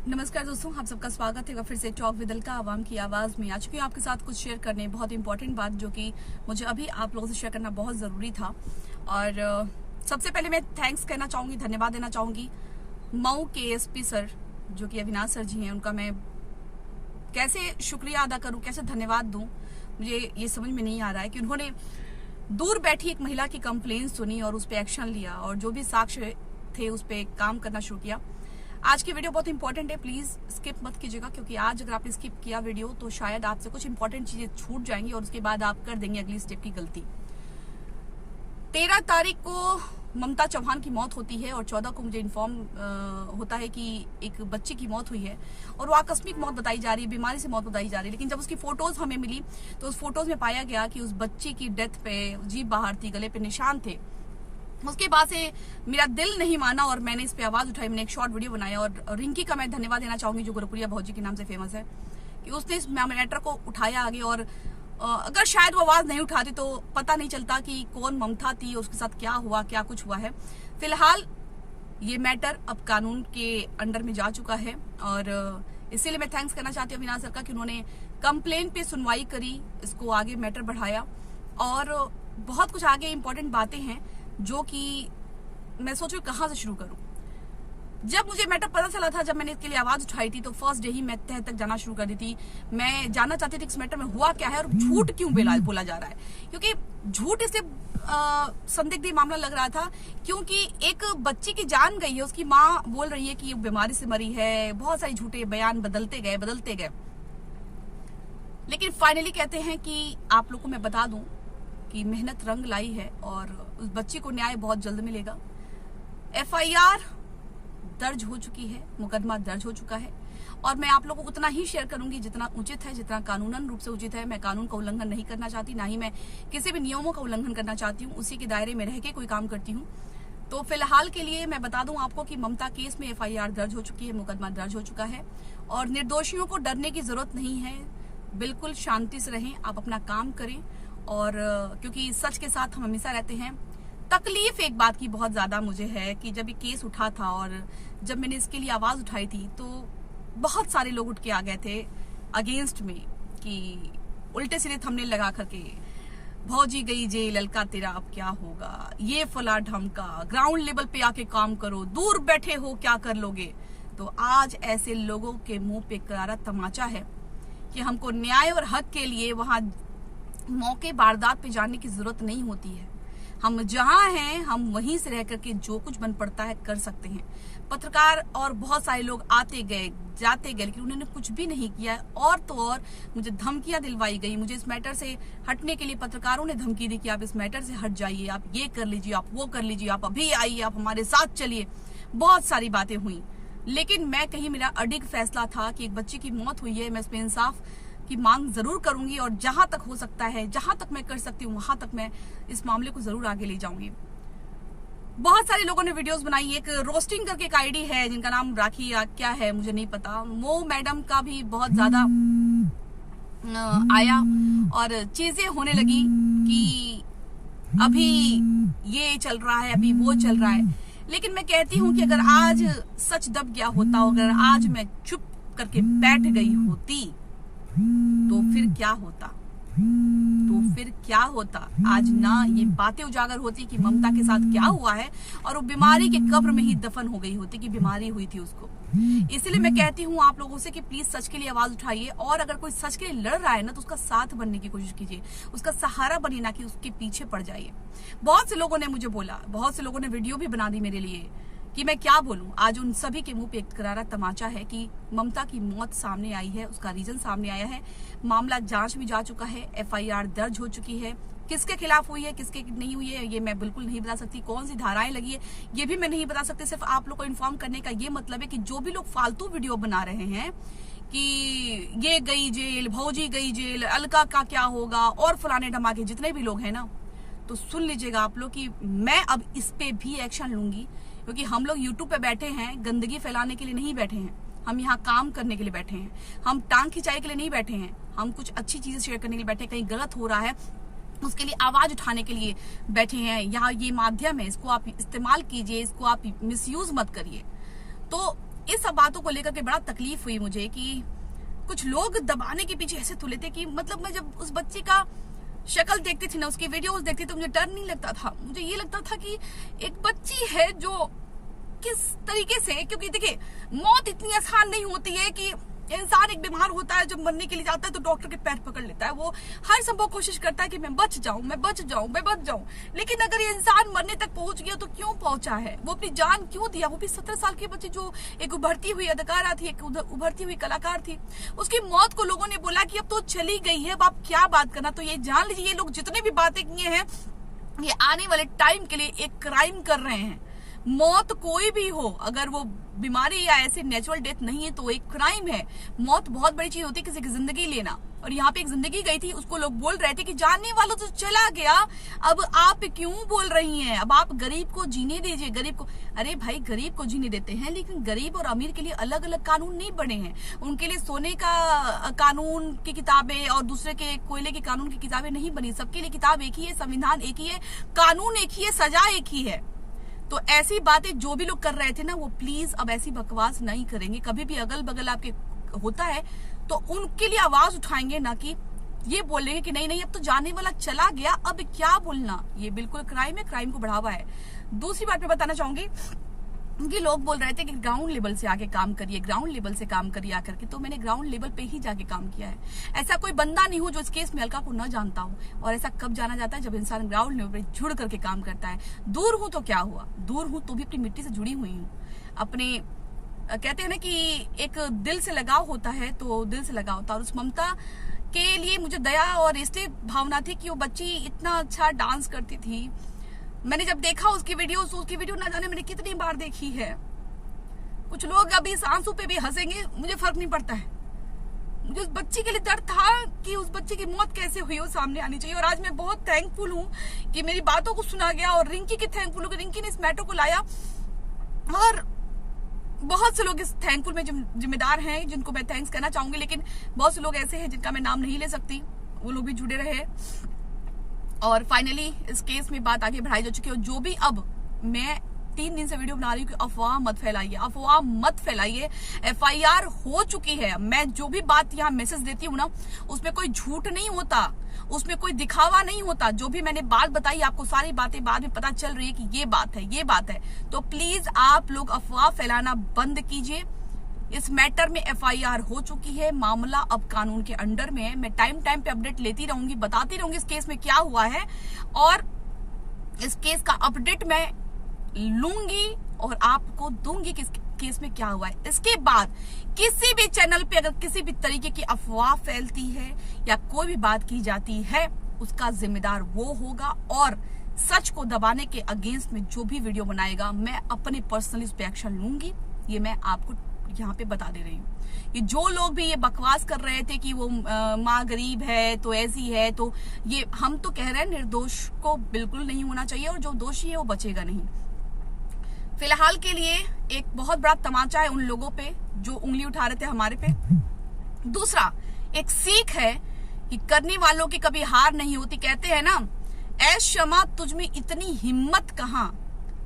नमस्कार दोस्तों, आप सबका स्वागत है फिर से टॉक विद अलका आवाम की आवाज़ में। आ चुकी हूँ आपके साथ कुछ शेयर करने, बहुत इंपॉर्टेंट बात जो कि मुझे अभी आप लोगों से शेयर करना बहुत ज़रूरी था। और सबसे पहले मैं थैंक्स कहना चाहूँगी, धन्यवाद देना चाहूँगी मऊ के एसपी सर जो कि अविनाश सर जी हैं। उनका मैं कैसे शुक्रिया अदा करूँ, कैसे धन्यवाद दूँ, मुझे ये समझ में नहीं आ रहा है कि उन्होंने दूर बैठी एक महिला की कंप्लेन सुनी और उस पर एक्शन लिया और जो भी साक्ष्य थे उस पर काम करना शुरू किया। आज की वीडियो बहुत इंपॉर्टेंट है, प्लीज स्किप मत कीजिएगा, क्योंकि आज अगर आपने स्किप किया वीडियो तो शायद आपसे कुछ इंपॉर्टेंट चीजें छूट जाएंगी और उसके बाद आप कर देंगे अगली स्टेप की गलती। 13 तारीख को ममता चौहान की मौत होती है और 14 को मुझे इन्फॉर्म होता है कि एक बच्ची की मौत हुई है और वो आकस्मिक मौत बताई जा रही है, बीमारी से मौत बताई जा रही है। लेकिन जब उसकी फोटोज हमें मिली तो उस फोटोज में पाया गया कि उस बच्ची की डेथ पे जीभ बाहर थी, गले पे निशान थे। उसके बाद से मेरा दिल नहीं माना और मैंने इस पे आवाज उठाई, मैंने एक शॉर्ट वीडियो बनाया। और रिंकी का मैं धन्यवाद देना चाहूंगी जो गुरपुरिया भौजी के नाम से फेमस है, कि उसने इस मैटर को उठाया आगे। और अगर शायद वो आवाज नहीं उठाती तो पता नहीं चलता कि कौन ममता थी, उसके साथ क्या हुआ, क्या कुछ हुआ है। फिलहाल ये मैटर अब कानून के अंडर में जा चुका है और इसीलिए मैं थैंक्स करना चाहती हूँ अविनाश सर का कि उन्होंने कंप्लेन पे सुनवाई करी, इसको आगे मैटर बढ़ाया और बहुत कुछ आगे इंपॉर्टेंट बातें हैं जो कि मैं सोच रही हूँ कहाँ से शुरू करूँ। जब मुझे मैटर पता चला था, जब मैंने इसके लिए आवाज उठाई थी तो फर्स्ट डे ही मैं तह तक जाना शुरू कर दी थी। मैं जानना चाहती थी इस मैटर में हुआ क्या है और झूठ क्यों बोला जा रहा है, क्योंकि झूठ इससे संदिग्ध मामला लग रहा था क्योंकि एक बच्ची की जान गई है, उसकी माँ बोल रही है कि बीमारी से मरी है, बहुत सारी झूठे बयान बदलते गए। लेकिन फाइनली कहते हैं कि आप लोग को मैं बता दूं कि मेहनत रंग लाई है और उस बच्ची को न्याय बहुत जल्द मिलेगा। FIR दर्ज हो चुकी है, मुकदमा दर्ज हो चुका है और मैं आप लोगों को उतना ही शेयर करूंगी जितना उचित है, जितना कानूनन रूप से उचित है। मैं कानून का उल्लंघन नहीं करना चाहती, ना ही मैं किसी भी नियमों का उल्लंघन करना चाहती हूँ, उसी के दायरे में रह के कोई काम करती हूँ। तो फिलहाल के लिए मैं बता दूं आपको कि ममता केस में FIR दर्ज हो चुकी है, मुकदमा दर्ज हो चुका है और निर्दोषियों को डरने की जरूरत नहीं है। बिल्कुल शांति से रहें, आप अपना काम करें और क्योंकि सच के साथ हम हमेशा रहते हैं। तकलीफ एक बात की बहुत ज्यादा मुझे है कि जब ये केस उठा था और जब मैंने इसके लिए आवाज उठाई थी तो बहुत सारे लोग उठ के आ गए थे अगेंस्ट में कि उल्टे सीधे थंबनेल लगा करके भौजी गई जेल, अलका तेरा अब क्या होगा, ये फला ढमका, ग्राउंड लेवल पे आके काम करो, दूर बैठे हो क्या कर लोगे। तो आज ऐसे लोगों के मुंह पे करारा तमाचा है कि हमको न्याय और हक के लिए वहां मौके वारदात पे जाने की जरूरत नहीं होती है। हम जहां हैं हम वहीं से रह करके जो कुछ बन पड़ता है कर सकते हैं। पत्रकार और बहुत सारे लोग आते गए जाते गए, लेकिन उन्होंने कुछ भी नहीं किया। और तो और मुझे धमकियां दिलवाई गई, मुझे इस मैटर से हटने के लिए पत्रकारों ने धमकी दी कि आप इस मैटर से हट जाइए, आप ये कर लीजिए, आप वो कर लीजिए, आप अभी आइए, आप हमारे साथ चलिए। बहुत सारी बातें हुई, लेकिन मैं कहीं मेरा अडिग फैसला था कि एक बच्ची की मौत हुई है, मैं इसमें इंसाफ की मांग जरूर करूंगी और जहां तक हो सकता है, जहां तक मैं कर सकती हूँ वहां तक मैं इस मामले को जरूर आगे ले जाऊंगी। बहुत सारे लोगों ने वीडियोस बनाई, एक रोस्टिंग करके एक आईडी है जिनका नाम राखी या क्या है मुझे नहीं पता, वो मैडम का भी बहुत ज्यादा आया और चीजें होने लगी कि अभी ये चल रहा है, अभी वो चल रहा है। लेकिन मैं कहती हूँ कि अगर आज सच दब गया होता, अगर आज मैं चुप करके बैठ गई होती तो फिर क्या होता, आज ना ये बातें उजागर होती कि ममता के साथ क्या हुआ है और वो बीमारी के कब्र में ही दफन हो गई होती कि बीमारी हुई थी उसको। इसलिए मैं कहती हूँ आप लोगों से कि प्लीज सच के लिए आवाज उठाइए और अगर कोई सच के लिए लड़ रहा है ना तो उसका साथ बनने की कोशिश कीजिए, उसका सहारा बनिए, ना कि उसके पीछे पड़ जाइए। बहुत से लोगों ने मुझे बोला, बहुत से लोगों ने वीडियो भी बना दी मेरे लिए कि मैं क्या बोलूं। आज उन सभी के मुंह पे एक करारा तमाचा है कि ममता की मौत सामने आई है, उसका रीजन सामने आया है, मामला जांच में जा चुका है, FIR दर्ज हो चुकी है। किसके खिलाफ हुई है, किसके नहीं हुई है, ये मैं बिल्कुल नहीं बता सकती। कौन सी धाराएं लगी है ये भी मैं नहीं बता सकती। सिर्फ आप लोग को इन्फॉर्म करने का ये मतलब है कि जो भी लोग फालतू वीडियो बना रहे हैं कि ये गई जेल, भौजी गई जेल, अलका का क्या होगा और फलाने ढमाके जितने भी लोग हैं ना, तो सुन लीजिएगा आप लोग कि मैं अब इस पे भी एक्शन लूंगी, क्योंकि हम लोग यूट्यूब पे बैठे हैं गंदगी फैलाने के लिए नहीं बैठे हैं, हम यहाँ काम करने के लिए बैठे हैं, हम टांग खिंचाई के लिए नहीं बैठे हैं, हम कुछ अच्छी चीजें शेयर करने के लिए बैठे हैं। कहीं गलत हो रहा है उसके लिए आवाज उठाने के लिए बैठे हैं। यहाँ ये माध्यम है, इसको आप इस्तेमाल कीजिए, इसको आप मिसयूज मत करिए। तो इस सब बातों को लेकर के बड़ा तकलीफ हुई मुझे कि कुछ लोग दबाने के पीछे ऐसे तुले थे कि मतलब मैं जब उस बच्ची का शक्ल देखती थी ना, उसकी वीडियोस देखती तो मुझे डर नहीं लगता था। मुझे ये लगता था कि एक बच्ची है जो किस तरीके से, क्योंकि देखिए मौत इतनी आसान नहीं होती है कि इंसान एक बीमार होता है, जब मरने के लिए जाता है तो डॉक्टर के पैर पकड़ लेता है, वो हर संभव कोशिश करता है कि मैं बच जाऊं, मैं बच जाऊं, मैं बच जाऊं। लेकिन अगर ये इंसान मरने तक पहुंच गया तो क्यों पहुंचा है, वो अपनी जान क्यों दिया, वो भी 17 साल की बच्ची जो एक उभरती हुई अदाकारा थी, एक उभरती हुई कलाकार थी। उसकी मौत को लोगों ने बोला कि अब तो चली गई है, अब आप क्या बात करना। तो ये जान लीजिए ये लोग जितने भी बातें किए हैं ये आने वाले टाइम के लिए एक क्राइम कर रहे हैं। मौत कोई भी हो, अगर वो बीमारी या ऐसे नेचुरल डेथ नहीं है तो एक क्राइम है। मौत बहुत बड़ी चीज होती है, किसी की जिंदगी लेना, और यहाँ पे एक जिंदगी गई थी, उसको लोग बोल रहे थे कि जानने वाला तो चला गया, अब आप क्यों बोल रही हैं, अब आप गरीब को जीने दीजिए, गरीब को। अरे भाई गरीब को जीने देते हैं, लेकिन गरीब और अमीर के लिए अलग अलग कानून नहीं बने हैं। उनके लिए सोने का कानून की किताबें और दूसरे के कोयले के कानून की किताबें नहीं बनी। सबके लिए किताब एक ही है, संविधान एक ही है, कानून एक ही है, सजा एक ही है। तो ऐसी बातें जो भी लोग कर रहे थे ना, वो प्लीज अब ऐसी बकवास नहीं करेंगे। कभी भी अगल बगल आपके होता है तो उनके लिए आवाज उठाएंगे, ना कि ये बोलेंगे कि नहीं नहीं अब तो जाने वाला चला गया, अब क्या बोलना। ये बिल्कुल क्राइम है, क्राइम को बढ़ावा है। दूसरी बात मैं बताना चाहूंगी कि लोग बोल रहे थे कि ग्राउंड लेवल से आके काम करिए, ग्राउंड लेवल से काम करिए आकर के। तो मैंने ग्राउंड लेवल पे ही जाके काम किया है। ऐसा कोई बंदा नहीं हो जो इस केस में अलका को न जानता हो। और ऐसा कब जाना जाता है, जब इंसान ग्राउंड लेवल पे जुड़ करके काम करता है। दूर हूं तो क्या हुआ, दूर हूं तो भी अपनी मिट्टी से जुड़ी हुई हूँ। अपने कहते हैं ना कि एक दिल से लगाव होता है, तो दिल से लगाव होता है। और उस ममता के लिए मुझे दया और इसलिए भावना थी कि वो बच्ची इतना अच्छा डांस करती थी। मैंने जब देखा उसकी वीडियो ना जाने मैंने कितनी बार देखी है। कुछ लोग अभी इस आंसू पे भी हंसेंगे, मुझे फर्क नहीं पड़ता है। मुझे उस बच्ची के लिए दर्द था कि उस बच्ची की मौत कैसे हुई वो सामने आनी चाहिए। और आज मैं बहुत थैंकफुल हूँ कि मेरी बातों को सुना गया, और रिंकी की थैंकफुल हूँ कि रिंकी ने इस मैटर को लाया। और बहुत से लोग इस थैंकफुल में जिम्मेदार हैं, जिनको मैं थैंक्स करना चाहूंगी। लेकिन बहुत से लोग ऐसे हैं जिनका मैं नाम नहीं ले सकती, वो लोग भी जुड़े रहे। और फाइनली इस केस में बात आगे बढ़ाई जा चुकी है। और जो भी, अब मैं 3 दिन से वीडियो बना रही हूँ कि अफवाह मत फैलाइए, अफवाह मत फैलाइए। FIR हो चुकी है। मैं जो भी बात यहाँ मैसेज देती हूँ ना, उसमें कोई झूठ नहीं होता, उसमें कोई दिखावा नहीं होता। जो भी मैंने बात बताई आपको, सारी बातें बाद में पता चल रही है कि ये बात है, ये बात है। तो प्लीज आप लोग अफवाह फैलाना बंद कीजिए। इस मैटर में FIR हो चुकी है, मामला अब कानून के अंडर में है। मैं टाइम टाइम पे अपडेट लेती रहूंगी, बताती रहूंगी इस केस में क्या हुआ है, और इस केस का अपडेट मैं लूंगी और आपको दूंगी कि इस केस में क्या हुआ है। इसके बाद किसी भी चैनल पे अगर किसी भी तरीके की अफवाह फैलती है या कोई भी बात की जाती है, उसका जिम्मेदार वो होगा। और सच को दबाने के अगेंस्ट में जो भी वीडियो बनाएगा, मैं अपने पर्सनली उस पर एक्शन लूंगी। ये मैं आपको यहाँ पे बता दे रही हूँ कि जो लोग भी ये बकवास कर रहे थे कि वो माँ गरीब है तो ऐसी है, तो ये हम तो कह रहे हैं निर्दोष को बिल्कुल नहीं होना चाहिए, और जो दोषी है वो बचेगा नहीं। फिलहाल के लिए एक बहुत बड़ा तमाचा है उन लोगों पे जो उंगली उठा रहे थे हमारे पे। दूसरा एक सीख है कि करने वालों की कभी हार नहीं होती। कहते हैं ना, ऐ शमा तुझ में इतनी हिम्मत कहाँ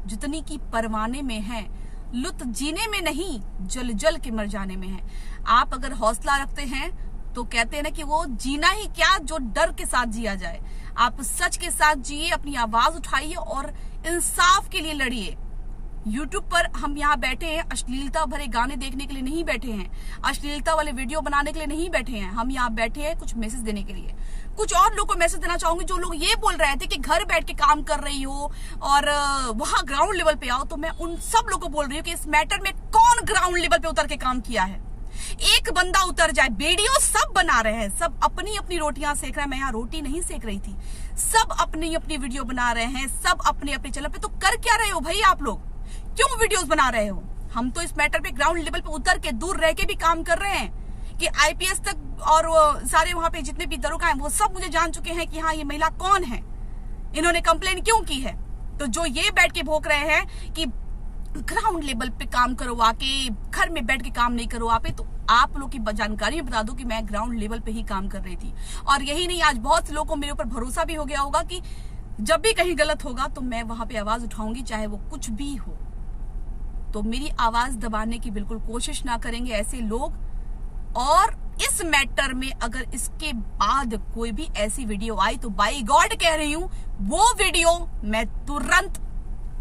जितनी की परवाने में है, लुत्फ जीने में नहीं जल जल के मर जाने में है। आप अगर हौसला रखते हैं तो कहते हैं ना कि वो जीना ही क्या जो डर के साथ जिया जाए। आप सच के साथ जिए, अपनी आवाज उठाइए और इंसाफ के लिए लड़िए। YouTube पर हम यहाँ बैठे हैं अश्लीलता भरे गाने देखने के लिए नहीं बैठे हैं, अश्लीलता वाले वीडियो बनाने के लिए नहीं बैठे हैं। हम यहाँ बैठे हैं कुछ मैसेज देने के लिए। कुछ और लोगों को मैसेज देना चाहूंगी जो लोग ये बोल रहे थे कि घर बैठ के काम कर रही हो और वहां ग्राउंड लेवल पे आओ। तो मैं उन सब लोगों को बोल रही हूँ कि इस मैटर में कौन ग्राउंड लेवल पे उतर के काम किया है। एक बंदा उतर जाए। वीडियो सब बना रहे हैं, सब अपनी अपनी रोटियां सेक रहे हैं। मैं यहाँ रोटी नहीं सेक रही थी। सब अपनी अपनी वीडियो बना रहे हैं, सब अपने अपने चैनल पे। तो कर क्या रहे हो भाई आप लोग? क्यों वीडियोस बना रहे हो? हम तो इस मैटर पे ग्राउंड लेवल पे उतर के दूर रह के भी काम कर रहे हैं कि IPS तक और सारे वहां पे जितने भी दरोगा हैं वो सब मुझे जान चुके हैं कि हाँ ये महिला कौन है, इन्होंने कंप्लेन क्यों की है। तो जो ये बैठ के भोग रहे हैं कि ग्राउंड लेवल पे काम करो आके, घर में बैठ के काम नहीं करो आप, तो आप लोग की जानकारी में बता दो कि मैं ग्राउंड लेवल पे ही काम कर रही थी। और यही नहीं, आज बहुत से लोगों को मेरे ऊपर भरोसा भी हो गया होगा कि जब भी कहीं गलत होगा तो मैं वहां पे आवाज उठाऊंगी, चाहे वो कुछ भी हो। तो मेरी आवाज दबाने की बिल्कुल कोशिश ना करेंगे ऐसे लोग। और इस मैटर में अगर इसके बाद कोई भी ऐसी वीडियो आई तो बाई गॉड कह रही हूं, वो वीडियो मैं तुरंत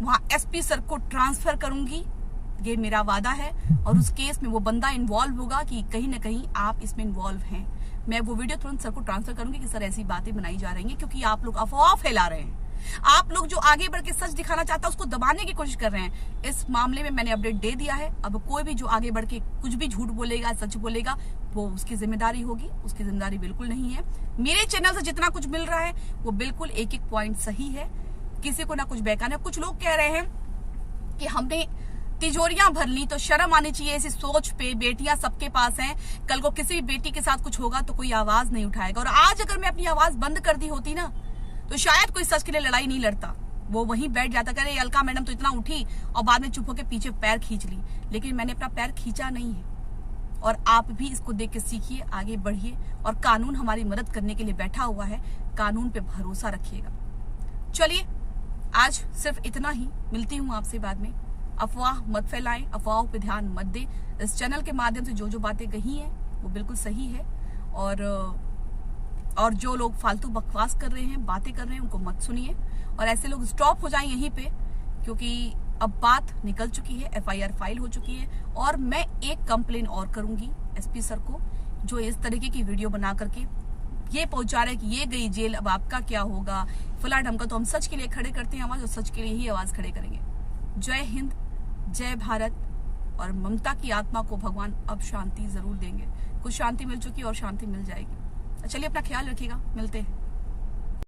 वहां एसपी सर को ट्रांसफर करूंगी। ये मेरा वादा है। और उस केस में वो बंदा इन्वॉल्व होगा कि कहीं ना कहीं आप इसमें इन्वॉल्व हैं, मैं वो वीडियो तुरंत सर को ट्रांसफर करूंगी कि सर ऐसी बातें बनाई जा रही हैं, क्योंकि आप लोग अफवाह फैला रहे हैं। आप लोग जो आगे बढ़ के सच दिखाना चाहता है उसको दबाने की कोशिश कर रहे हैं। इस मामले में मैंने अपडेट दे दिया है। अब कोई भी जो आगे बढ़ के कुछ भी झूठ बोलेगा, सच बोलेगा, वो उसकी जिम्मेदारी होगी। उसकी जिम्मेदारी बिल्कुल नहीं है। मेरे चैनल से जितना कुछ मिल रहा है वो बिल्कुल एक एक पॉइंट सही है, किसी को ना कुछ बहकाना। कुछ लोग कह रहे हैं कि हमने तिजोरियां भर ली, तो शर्म आनी चाहिए इसी सोच पे। बेटियां सबके पास हैं, कल को किसी भी बेटी के साथ कुछ होगा तो कोई आवाज नहीं उठाएगा। और आज अगर मैं अपनी आवाज बंद कर दी होती ना तो शायद कोई सच के लिए लड़ाई नहीं लड़ता, वो वहीं बैठ जाता, करे अलका मैडम तो इतना उठी और बाद में चुप होकर पीछे पैर खींच ली। लेकिन मैंने अपना पैर खींचा नहीं है। और आप भी इसको देख के सीखिए, आगे बढ़िए। और कानून हमारी मदद करने के लिए बैठा हुआ है, कानून पे भरोसा रखिएगा। चलिए आज सिर्फ इतना ही, मिलती हूँ आपसे बाद में। अफवाह मत फैलाएं, अफवाहों पे ध्यान मत दें। इस चैनल के माध्यम से जो बातें कही हैं वो बिल्कुल सही है। और जो लोग फालतू बकवास कर रहे हैं, बातें कर रहे हैं, उनको मत सुनिए। और ऐसे लोग स्टॉप हो जाएं यहीं पे, क्योंकि अब बात निकल चुकी है, एफआईआर फाइल हो चुकी है। और मैं एक कंप्लेन और करूंगी एसपी सर को, जो इस तरीके की वीडियो बना करके ये पहुंचा रहे कि ये गई जेल, अब आपका क्या होगा, फला ढमका। तो हम सच के लिए खड़े करते हैं आवाज, और सच के लिए ही आवाज खड़े करेंगे। जय हिंद, जय भारत। और ममता की आत्मा को भगवान अब शांति जरूर देंगे। कुछ शांति मिल चुकी है और शांति मिल जाएगी। चलिए अपना ख्याल रखिएगा, मिलते हैं।